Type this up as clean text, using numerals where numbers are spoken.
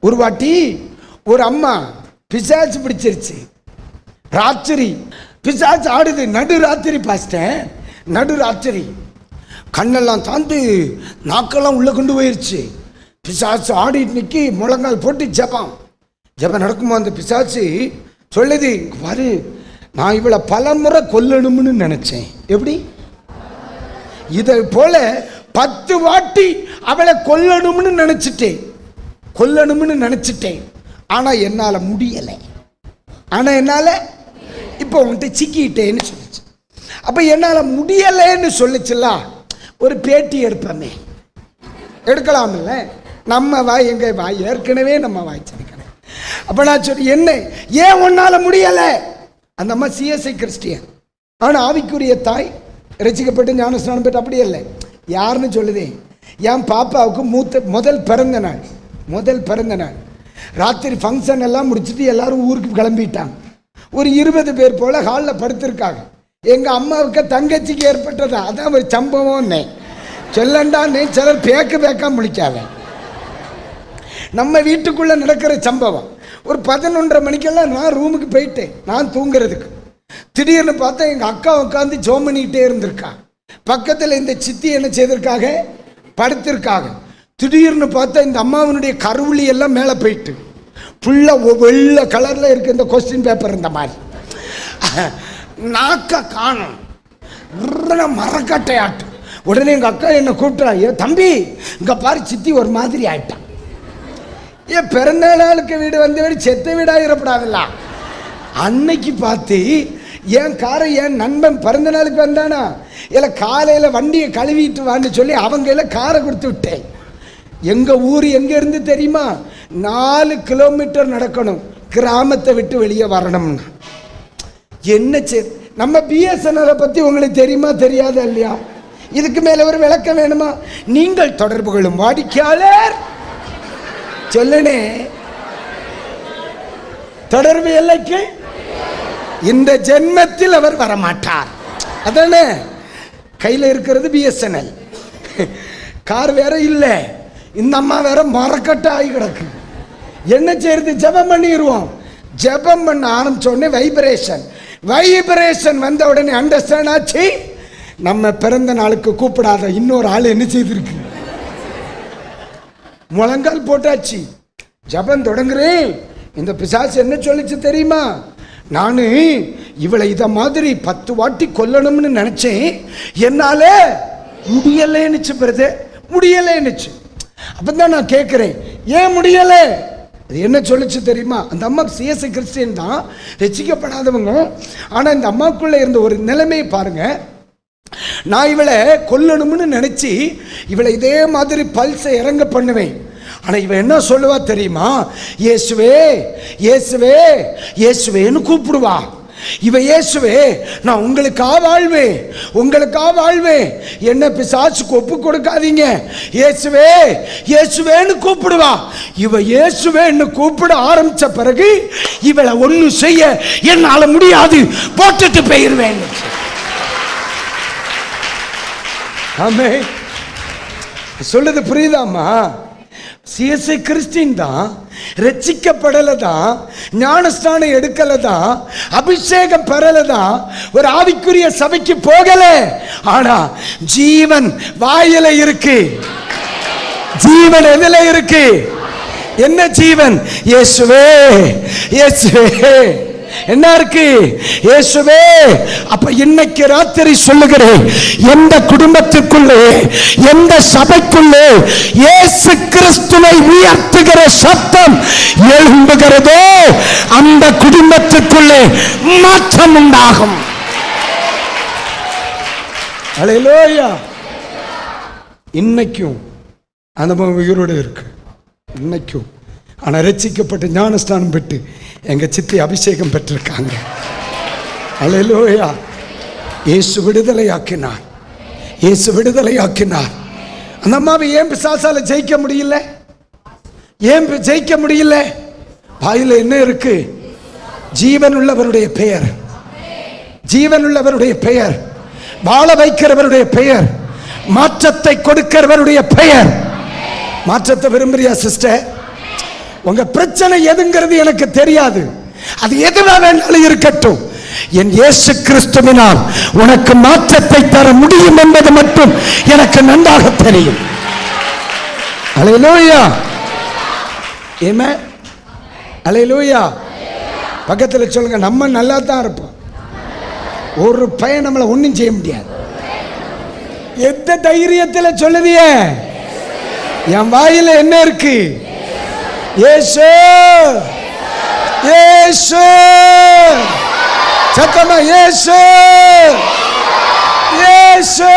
ஒரு வாட்டி ஒரு அம்மா பிசாசு பிடிச்சிருச்சு. ராத்திரி பிசாசு ஆடுது, நடுராத்திரி பாஸ்டேன், நடுராத்திரி கண்ணெல்லாம் தாந்து நாக்கெல்லாம் உள்ளே கொண்டு போயிடுச்சு. பிசாசு ஆடிட்டு நிற்கி முழங்கால் போட்டு ஜபம் நடக்குமோ. அந்த பிசாசு சொல்லுது, பாரு நான் இவளை பல முறை கொல்லணும்னு நினைச்சேன். எப்படி? இதை போல 10 வாட்டி அவளை கொல்லணும்னு நினைச்சிட்டேன். ஆனா என்னால முடியலை. இப்போ உன்கிட்ட சிக்கிட்டேன்னு சொல்லிச்சு. அப்ப என்னால முடியலைன்னு சொல்லிச்சுல, ஒரு பேட்டி எடுக்கலாம்ல. நம்ம வாய் எங்க வாய் ஏற்கனவே நம்ம வாய்ச்சிருக்கேன். அப்ப நான் சொல்லி, என்ன ஏன் உன்னால முடியலை? அந்த அம்மா சிஎஸ்ஐ கிறிஸ்டியன், ஆனா ஆவிக்குரிய தாய், ரசிக்கப்பட்டு ஞானஸ்நானம் பெற்று. அப்படி இல்லை, யாருன்னு சொல்லுதே, என் பாப்பாவுக்கு முதல் பிறந்த நாள் ராத்திரி ஃபங்க்ஷன் எல்லாம் முடிச்சுட்டு எல்லாரும் ஊருக்கு கிளம்பிட்டாங்க. ஒரு 20 பேர் போல ஹாலில் படுத்திருக்காங்க. எங்க அம்மாவுக்கு தங்கச்சிக்கு ஏற்பட்டதா, அதான் ஒரு சம்பவம். சொல்லண்டான்னு சிலர் பேக்க முடிக்காத. நம்ம வீட்டுக்குள்ள நடக்கிற சம்பவம். ஒரு 11:30 மணிக்கெல்லாம் நான் ரூமுக்கு போயிட்டேன், நான் தூங்குறதுக்கு. திடீர்னு பார்த்தா எங்க அக்கா உட்காந்து ஜோம் பண்ணிக்கிட்டே இருந்திருக்கா. பக்கத்தில் இந்த சித்தி என்ன செய்திருக்காங்க, படுத்திருக்காங்க. திடீர்னு பார்த்தா இந்த அம்மாவனுடைய கருவுளி எல்லாம் மேலே போயிட்டு ஃபுல்லாக வெள்ளை கலரில் இருக்கு, இந்த கொஸ்டின் பேப்பர் இந்த மாதிரி. நாக்க காணும், மரக்கட்டை ஆட்டு. உடனே எங்கள் அக்கா என்னை கூப்பிட்டா, தம்பி இங்கே பாரு சித்தி ஒரு மாதிரி ஆயிட்டான். பிறந்த நாளுக்கு வீடு வந்து செத்த வீடாயிரப்படாதுல்ல. அன்னைக்கு பார்த்து என் காரை என் நண்பன் பிறந்த நாளுக்கு வந்தானா, இல்லை காலையில் வண்டியை கழுவிட்டு வான்னு சொல்லி அவங்க எல்லாம் காரை கொடுத்து விட்டேன். எங்கள் ஊர் எங்கே இருந்து தெரியுமா? 4 கிலோமீட்டர் நடக்கணும், கிராமத்தை விட்டு வெளியே வரணும்னா. என்ன நம்ம பிஎஸ்என்எல் பற்றி உங்களுக்கு தெரியுமா தெரியாத இல்லையா? இதுக்கு மேலே ஒரு விளக்கம் வேணுமா? நீங்கள் தொடர்பு கொள்ளும் வாடிக்கையாளர் சொல்லனே, தொடர்பு எல்லைக்கு இந்த ஜென்மத்தில் அவர் வரமாட்டார். அதானே, கையில் இருக்கிறது பிஎஸ்என்எல், கார் வேற இல்லை, இந்த அம்மா வேற மரக்கட்டை ஆகி கிடக்கு. என்ன செய்யறது? ஜெபம் பண்ணிடுவோம். ஜெபம் பண்ண ஆரம்பிச்ச உடனே வைப்ரேஷன் வந்த உடனே அண்டர்ஸ்டாண்ட் ஆச்சு. நம்ம பிறந்த நாளுக்கு கூப்பிடாத இன்னொரு ஆள் என்ன செய்திருக்கு, முழங்கால் போட்டாச்சு. ஜெபம் தொடங்குறேன். இந்த பிசாசு என்ன சொல்லிச்சு தெரியுமா? நானு இவளை இத மாதிரி 10 வாட்டி கொல்லணும்னு நினைச்சேன், என்னால முடியலைன்னுச்சு. அப்பதான் நான் கேட்கிறேன், ஏன் முடியல? அது என்ன சொல்லிச்சு தெரியுமா? அந்த அம்மா சிஎஸ்ஐ கிறிஸ்டியன் தான், ரசிக்கப்படாதவங்க. ஆனா இந்த அம்மாக்குள்ள இருந்த ஒரு நிலைமையை பாருங்க. நான் இவளை கொல்லணும்னு நினைச்சு இவளை இதே மாதிரி பல்ஸை இறங்க பண்ணுவேன். ஆனா இவ என்ன சொல்லுவா தெரியுமா? இயேசுவே இயேசுவே இயேசுவேன்னு கூப்பிடுவா. இவ இயேசுவே நான் உங்களுக்காக வாழ்வேன், என்ன பிசாசுக்கு ஒப்பு கொடுக்காதீங்க, இயேசுவே இயேசுவேன்னு கூப்பிடுவா. இவ இயேசுவேன்னு கூப்பிட ஆரம்பிச்ச பிறகு இவளை ஒண்ணு செய்ய என்னால முடியாது, போட்டுட்டு போயிருவேன். ஆமே, சொல்லுது புரியுதாமா? சிஎஸ்ஐ கிறிஸ்டின் தான், ரட்சிக்கப்படல தான், ஞானஸ்தானம் எடுக்கல தான், அபிஷேகம் பெறல தான், ஒரு ஆவிக்குரிய சபைக்கு போகல. ஆனா ஜீவன் வாயில இருக்கு. ஜீவன் எதில இருக்கு? என்ன ஜீவன்? இயேசுவே இயேசுவே. என்ன இருக்கு? இயேசுவே. அப்ப இன்னைக்கு ராத்திரி சொல்லுகிறேன், எந்த குடும்பத்துக்குள்ளே, எந்த சபைக்குள்ளே இயேசு கிறிஸ்துவை உயர்த்துகிற சத்தம் எழும்புகிறதோ அந்த குடும்பத்துக்குள்ளே மாற்றம் உண்டாகும். அல்லேலூயா. இன்னைக்கும் அந்த உயிரோடு இருக்கு, இன்னைக்கும். ஆனா ரட்சிக்கப்பட்டு ஞானஸ்தானம் பெற்று எங்க சித்தி அபிஷேகம் பெற்றிருக்காங்க. அல்லேலூயா. இயேசு விடுதலையாக்கினார். அந்த அம்மாவை ஏன் பிசாசால ஜெயிக்க முடியல? ஏன் ஜெயிக்க முடியல? வாயில என்ன இருக்கு? ஜீவன் உள்ளவருடைய பெயர், ஜீவன் உள்ளவருடைய பெயர், வாழ வைக்கிறவருடைய பெயர், மாற்றத்தை கொடுக்கிறவருடைய பெயர். மாற்றத்தை விரும்புறியா சிஸ்டர்? உங்க பிரச்சனை எதுங்கிறது எனக்கு தெரியாது, அது எதுவா வேணாலும் இருக்கட்டும், என் இயேசு கிறிஸ்துவினால் உனக்கு மாற்றத்தை தர முடியும் என்பது மட்டும் எனக்கு நன்றாக தெரியும். அல்லேலூயா, ஆமென், அல்லேலூயா. பக்கத்தில் சொல்லுங்க, நம்ம நல்லா தான் இருப்போம், ஒரு பையன் நம்மளை ஒன்றும் செய்ய முடியாது. எந்த தைரியத்தில் சொல்லுதிய? என் வாயில என்ன இருக்கு? இயேசு, இயேசு, சத்தமா இயேசு, இயேசு.